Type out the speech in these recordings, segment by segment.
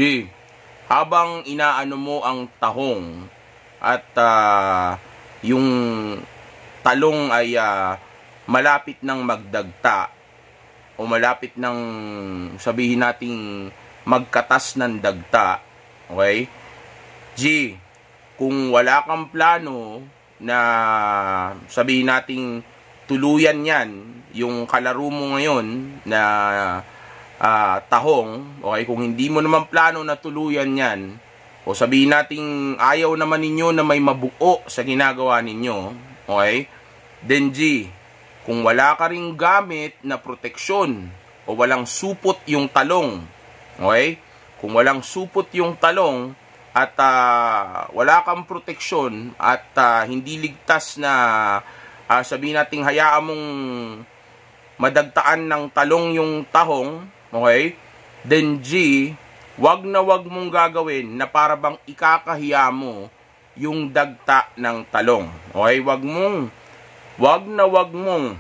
G, habang inaano mo ang tahong at yung talong ay malapit ng magdagta o malapit ng sabihin nating magkatas ng dagta, okay? G, kung wala kang plano na sabihin nating tuluyan yan, yung kalaro mo ngayon na tahong, okay, kung hindi mo naman plano na tuluyan yan, o sabihin nating ayaw naman ninyo na may mabuo sa ginagawa ninyo, okay, then G, kung wala ka ring gamit na proteksyon o walang supot yung talong, okay, kung walang supot yung talong at wala kang proteksyon at hindi ligtas na sabihin nating hayaan mong madagtaan ng talong yung tahong, okay, then G, wag na wag mong gagawin na para bang ikakahiya mo yung dagta ng talong. Okay, wag na wag mong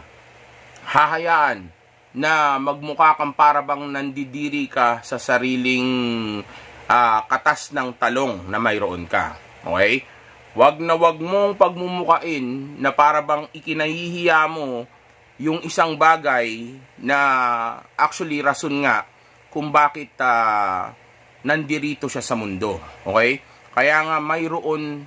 hahayaan na magmukha kang para bang nandidiri ka sa sariling katas ng talong na mayroon ka. Okay? Wag na wag mong pagmumukain na para bang ikinahihiya mo yung isang bagay na actually rason nga kung bakit nandirito siya sa mundo. Okay? Kaya nga mayroon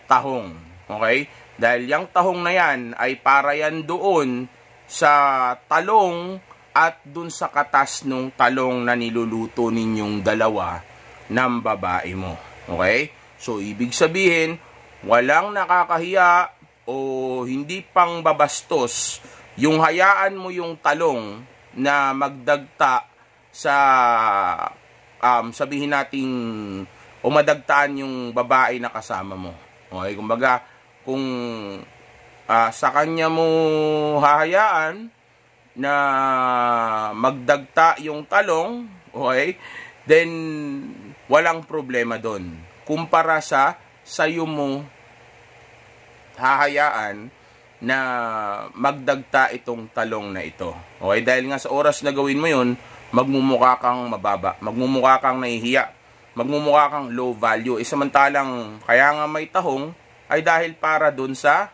tahong. Okay? Dahil yung tahong na yan ay para yan doon sa talong at doon sa katas ng talong na niluluto ninyong dalawa ng babae mo. Okay? So, ibig sabihin, walang nakakahiya o hindi pang babastos yung hayaan mo yung talong na magdagta sa sabihin nating o madagtaan yung babae na kasama mo. Okay? Kumbaga, kung sa kanya mo hahayaan na magdagta yung talong, okay, then walang problema doon. Kumpara sa sayo mo hahayaan na magdagta itong talong na ito. Okay, dahil nga sa oras na gawin mo yun, magmumukha kang mababa, magmumukha kang nahihiya, magmumukha kang low value. Samantalang kaya nga may tahong ay dahil para dun sa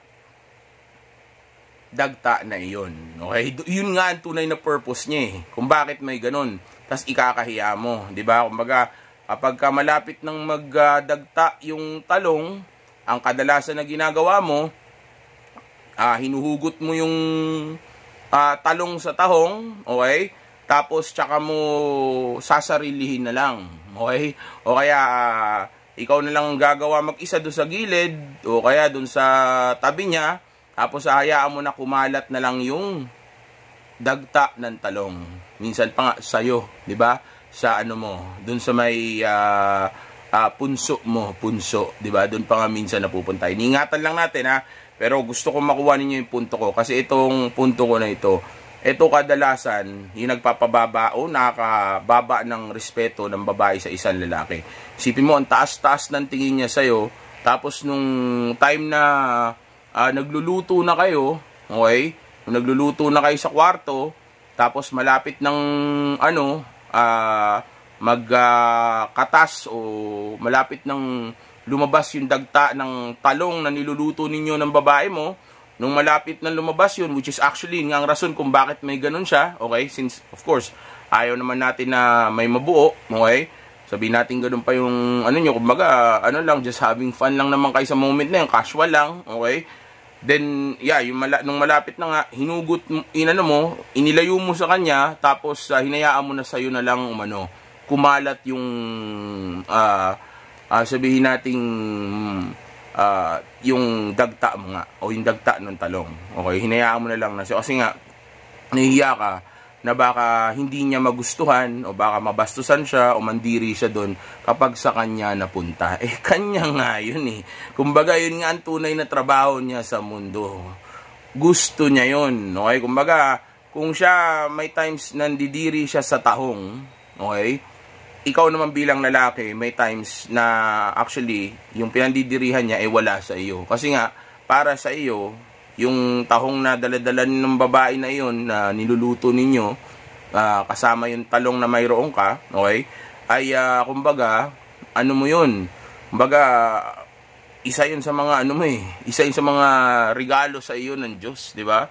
dagta na iyon. Okay? Yun nga ang tunay na purpose niya eh. Kung bakit may ganun. Tapos ikakahiya mo. Diba? Kumbaga, kapag malapit ng magdagta yung talong, ang kadalasan na ginagawa mo, hinuhugot mo yung talong sa tahong, okay? Tapos tsaka mo sasarilihin na lang. Okay? O kaya ikaw na lang gagawa mag-isa doon sa gilid o kaya doon sa tabi niya, tapos hayaan mo na kumalat na lang yung dagta ng talong. Minsan pa nga sa'yo, di ba? Sa ano mo, doon sa may punso mo, di ba? Doon pa nga minsan napupunta. Iniingatan lang natin ha, pero gusto ko makuha ninyo yung punto ko kasi itong punto ko na ito, kadalasan, yung nagpapababa o nakakababa ng respeto ng babae sa isang lalaki. Isipin mo, ang taas-taas ng tingin niya sa'yo, tapos nung time na nagluluto na kayo, okay? Nung nagluluto na kayo sa kwarto, tapos malapit ng magkatas o malapit ng lumabas yung dagta ng talong na niluluto ninyo ng babae mo, nung malapit na lumabas yun, which is actually nga ang rason kung bakit may ganun siya, okay? Since, of course, ayaw naman natin na may mabuo, okay? Sabihin natin ganun pa yung, nyo, kumbaga, lang, just having fun lang naman kayo sa moment na yun, casual lang, okay? Then, yeah, nung malapit na nga, hinugot, inilayo mo sa kanya, tapos hinayaan mo na sa'yo na lang, kumalat yung, sabihin nating, yung dagta mo nga o yung dagta ng talong. Okay, hinayaan mo na lang na siya kasi nga nahihiya ka na baka hindi niya magustuhan o baka mabastusan siya o mandiri siya doon kapag sa kanya napunta. Kanya nga yun eh. Kumbaga yun nga ang tunay na trabaho niya sa mundo. Gusto niya yun. Okay, kumbaga kung siya may times nandidiri siya sa tahong, okay, ikaw naman bilang lalaki, may times na actually, yung pinandidirihan niya ay wala sa iyo. Kasi nga, para sa iyo, yung tahong na daladala ng babae na iyon na niluluto ninyo, kasama yung talong na mayroon ka, okay? ay kumbaga, ano mo yun, kumbaga, isa yun sa mga ano mo isa yun sa mga regalo sa iyo ng Diyos, di ba?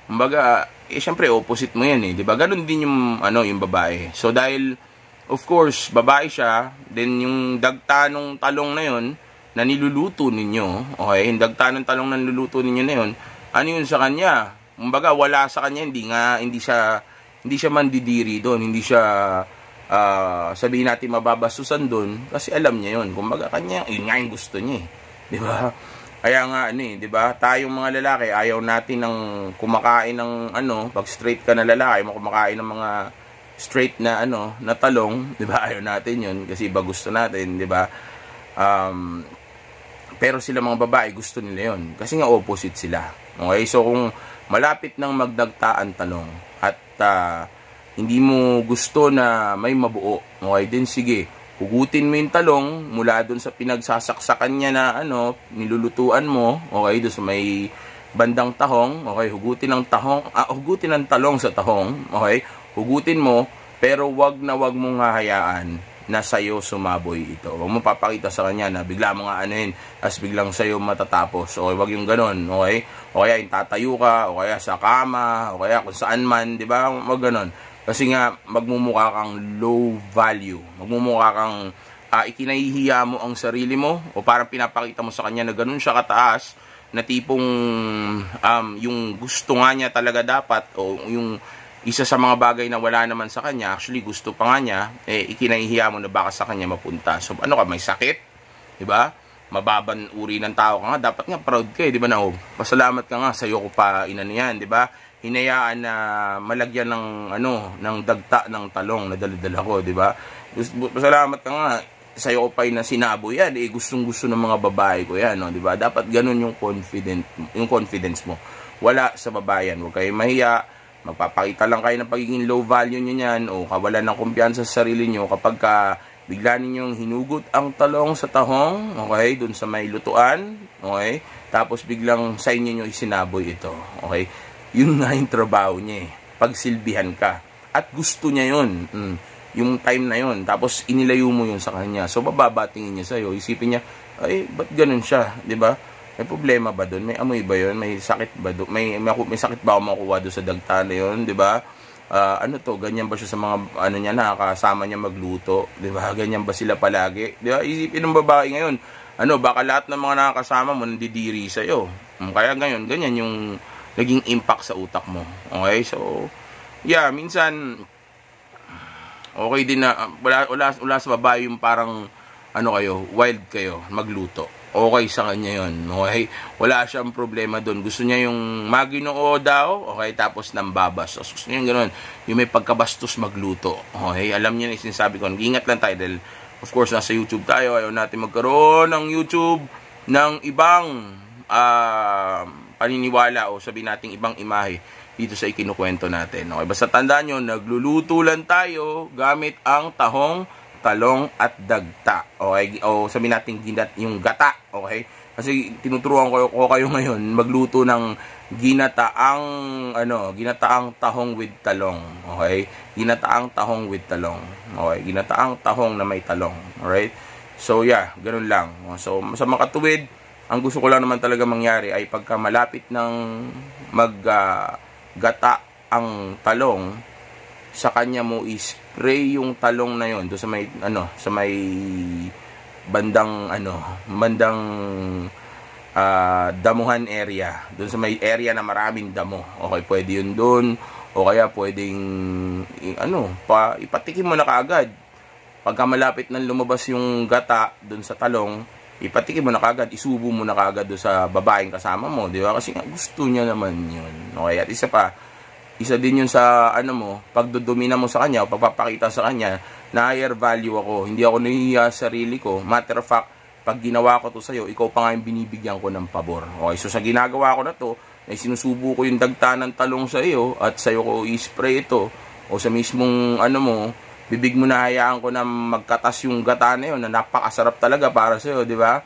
Kumbaga, syempre opposite mo yan 'di ba? Ganun din yung yung babae. So dahil of course, babae siya, then yung dagta ng talong na yun na niluluto ninyo, okay? Yung dagta ng talong na niluluto ninyo na yun, ano yun sa kanya? Kumbaga, wala sa kanya, hindi siya mandidiri doon, hindi siya sabihin natin mababastusan doon kasi alam niya yun. Kumbaga, yun nga yung gusto niya, 'di ba? Kaya nga, 'di ba? Tayong mga lalaki, ayaw natin ng kumakain ng pag straight ka na lalaki, kumakain ng mga straight na na talong, 'di ba? Ayaw natin 'yun kasi iba gusto natin, 'di ba? Pero sila mga babae gusto nila 'yun kasi nga opposite sila. Okay? So kung malapit nang magdagtaan talong at hindi mo gusto na may mabuo, okay, din sige, hugutin mo yung talong mula doon sa pinagsasaksakan niya na nilulutuan mo, okay, doon sa may bandang tahong, okay, hugutin ng talong sa tahong, okay, hugutin mo, pero wag mong hahayaan na sa'yo sumaboy ito. Wag mo papakita sa kanya na bigla mo nga as biglang sa'yo matatapos. Okay, wag yung ganon, okay? O kaya yung tatayo ka, o kaya sa kama, o kaya kung saan man, di ba? Wag ganon. Kasi nga, magmumukha kang low value. Magmumukha kang ikinahihiya mo ang sarili mo o parang pinapakita mo sa kanya na ganun siya kataas na tipong yung gusto nga niya talaga dapat o yung isa sa mga bagay na wala naman sa kanya, actually gusto pa nga niya, ikinahihiya mo na baka sa kanya mapunta. So ano ka, may sakit? Diba? Mababan uri ng tao ka nga, dapat nga proud ka diba na pasalamat ka nga, sa'yo ko pa yan, diba? Hinayaan na malagyan ng dagta ng talong na dala-dala ko, di ba? Pasalamat ka nga, sa'yo ko pa na sinabo yan, gustong-gusto ng mga babae ko yan, no? Di ba? Dapat ganun yung confidence mo. Wala sa babae yan, huwag kayo mahiya, magpapakita lang kayo ng pagiging low value nyo yan, o kawalan ng kumpiyansa sa sarili nyo kapag bigla ninyong hinugot ang talong sa tahong, okay, dun sa may lutuan, okay, tapos biglang sa inyo nyo isinaboy ito, okay? Yun nga yung trabaho niya pagsilbihan ka. At gusto niya yun. Yung time na yun. Tapos inilayo mo yun sa kanya. So bababatingin niya sa'yo. Isipin niya, ay, ba't ganun siya? Diba? May problema ba doon? May amoy ba yun? May sakit ba doon? May sakit ba ako makuha doon sa dagta na yun? Diba? Ganyan ba siya sa mga, niya, nakakasama niya magluto? Diba? Ganyan ba sila palagi? Diba? Isipin ng babae ngayon. Baka lahat ng mga nakakasama mo nandidiri sa'yo. Kaya ngayon, ganyan yung naging impact sa utak mo. Okay? So, yeah, minsan, okay din na, wala sa babae yung parang, wild kayo, magluto. Okay sa kanya yun. Okay? Wala siyang problema doon. Gusto niya yung maginoo daw, okay, tapos nambabas. So, gusto niya yung gano'n. Yung may pagkabastos magluto. Okay? Alam niya na sinasabi ko. Ingat lang tayo dahil, of course, nasa YouTube tayo. Ayaw natin magkaroon ng YouTube ng ibang, paniniwala o sabihin nating ibang imahe dito sa ikinukwento natin. Okay, basta tandaan nyo, nagluluto lang tayo gamit ang tahong, talong at dagta. Okay, o sabihin natin yung gata. Okay, kasi tinuturuan ko kayo ngayon magluto ng ginataang tahong with talong. Okay, ginataang tahong with talong. Okay, ginataang tahong na may talong. Alright, so yeah, ganun lang. So sa makatuwid, ang gusto ko lang naman talaga mangyari ay pagka malapit ng maggata ang talong, sa kanya mo i-spray yung talong na yon do sa may bandang damuhan area, doon sa may area na maraming damo. Okay, pwede yun doon o kaya pwedeng ipatikim mo na kaagad. Pagka malapit nang lumabas yung gata doon sa talong, ipatikim mo na kagad, isubo mo na kagad doon sa babaeng kasama mo, di ba? Kasi nga gusto niya naman yun. Okay, at isa din yun sa pagdodumina mo sa kanya o pagpapakita sa kanya na higher value ako. Hindi ako nahihiya sa sarili ko. Matter of fact, pag ginawa ko to sa'yo, ikaw pa nga yung binibigyan ko ng pabor. Okay, so sa ginagawa ko na to, ay sinusubo ko yung dagta ng talong sa iyo at sa'yo ko i-spray ito o sa mismong bibig mo na hayaan ko na magkatas yung gata na yun na napakasarap talaga para sa'yo, di ba?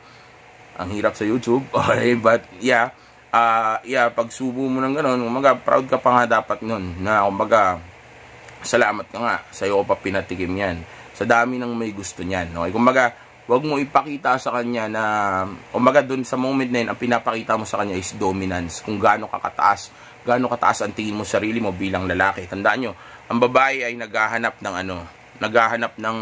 Ang hirap sa YouTube. Okay, but yeah, pag subo mo ng gano'n, proud ka pa nga dapat nun na salamat ka nga, sa'yo ko pa pinatikim yan. sa dami ng may gusto niyan. Okay? Kumbaga, wag mo ipakita sa kanya na, kumbaga dun sa moment na yun, ang pinapakita mo sa kanya is dominance. Kung gaano kataas ang tingin mo sa sarili mo bilang lalaki. Tandaan nyo, ang babae ay naghahanap ng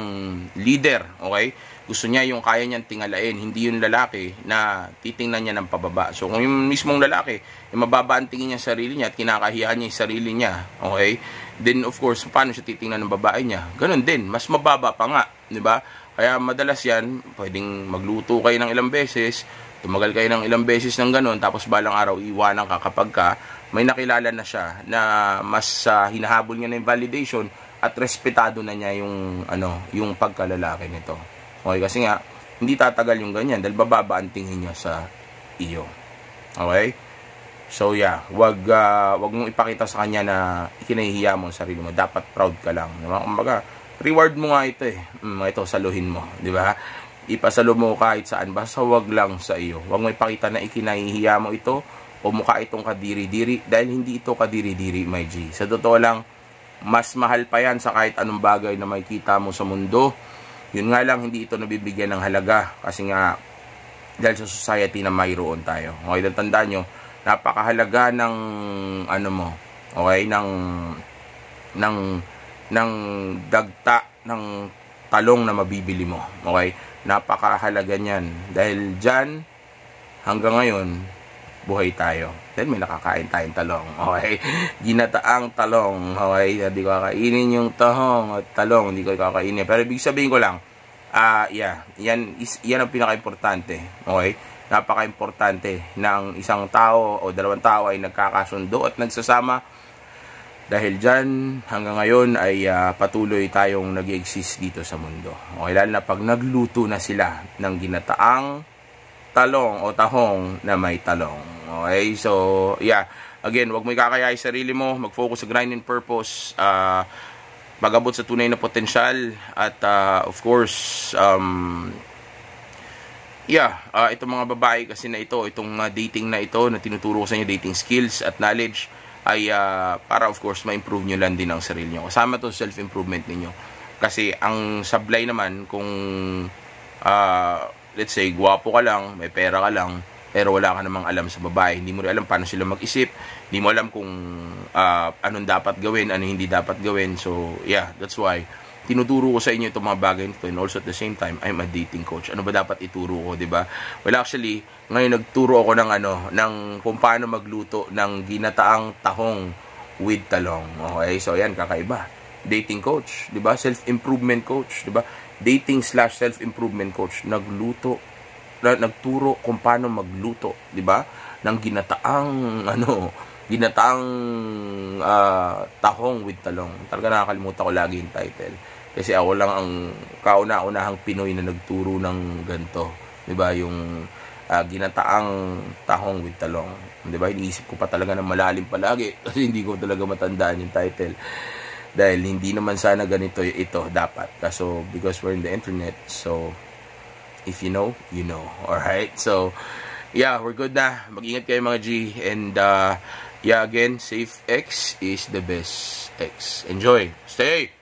leader, okay? Gusto niya yung kaya niyang tingalain, hindi yung lalaki na titingnan niya ng pababa. So, kung yung mismong lalaki, mababa ang tingin niya sa sarili niya at kinakahiya niya yung sarili niya, okay? Then, of course, paano siya titingnan ng babae niya? Ganun din, mas mababa pa nga, di ba? Kaya madalas yan, pwedeng magluto kayo ng ilang beses, tumagal kayo ng ilang beses ng ganun, tapos balang araw iwanan ka kapag may nakilala na siya na mas hinahabol niya na yung validation at respetado na niya yung yung pagkalalaki nito. Okay, kasi nga hindi tatagal yung ganyan dahil bababa ang tingin niya sa iyo. Okay? So yeah, wag mong ipakita sa kanya na ikinahihiya mo ang sarili mo. Dapat proud ka lang. Diba? Kumbaga, reward mo nga ito ito, saluhin mo, di ba? Ipasalo mo kahit saan, basta wag lang sa iyo. Wag mo ipakita na ikinahihiya mo ito o mukha itong kadiri-diri dahil hindi ito kadiri-diri, my G. Sa totoo lang, mas mahal pa yan sa kahit anong bagay na makikita mo sa mundo. Yun nga lang, hindi ito nabibigyan ng halaga kasi nga dahil sa society na mayroon tayo. Okay, tandaan nyo, napakahalaga ng okay, ng dagta ng talong na mabibili mo. Okay? Napakahalaga niyan. Dahil dyan, hanggang ngayon, buhay tayo. Dahil may nakakain tayong talong. Okay? Ginataang talong. Okay? Hindi ko kakainin yung tahong at talong. Hindi ko kakainin. Pero ibig sabihin ko lang, yan ang pinaka-importante. Okay? Napaka-importante ng isang tao o dalawang tao ay nagkakasundo at nagsasama. Dahil dyan, hanggang ngayon ay patuloy tayong nag-exist dito sa mundo. Okay, lalo na pag nagluto na sila ng ginataang talong o tahong na may talong. Okay, so, yeah. Again, huwag mo ikakayay sarili mo. Mag-focus sa grind and purpose. Mag-abot sa tunay na potensyal. At, of course, itong mga babae kasi na itong dating na ito, na tinuturo ko sa inyo, dating skills at knowledge, ay para of course ma-improve nyo lang din ang sarili nyo. Kasama to self-improvement ninyo. Kasi ang sablay naman kung let's say gwapo ka lang, may pera ka lang, pero wala ka namang alam sa babae, hindi mo rin alam paano sila mag-isip, hindi mo alam kung anong dapat gawin, ano hindi dapat gawin. So yeah, that's why tinuturo ko sa inyo itong mga bagay nito, and also at the same time, I'm a dating coach. Ano ba dapat ituro ko, 'di ba? Well, actually, ngayon nagturo ako ng kung paano magluto ng ginataang tahong with talong. Okay? So, ayan, kakaiba. Dating coach, 'di ba? Self-improvement coach, 'di ba? Dating/self-improvement coach, nagturo kung paano magluto, 'di ba? Ng ginataang tahong with talong. Talaga nakakalimutan ko lagi yung title. Kasi ako lang ang kauna-unahang Pinoy na nagturo ng ganito. 'Di ba? Yung ginataang tahong with talong. 'Di ba? Iniisip ko pa talaga ng malalim palagi kasi hindi ko talaga matandaan yung title. Dahil hindi naman sana ganito ito dapat. Kaso because we're in the internet, so if you know, you know. Alright? So, yeah, we're good na. Mag-ingat kayo mga G. And, yeah, again, safe X is the best X. Enjoy. Stay!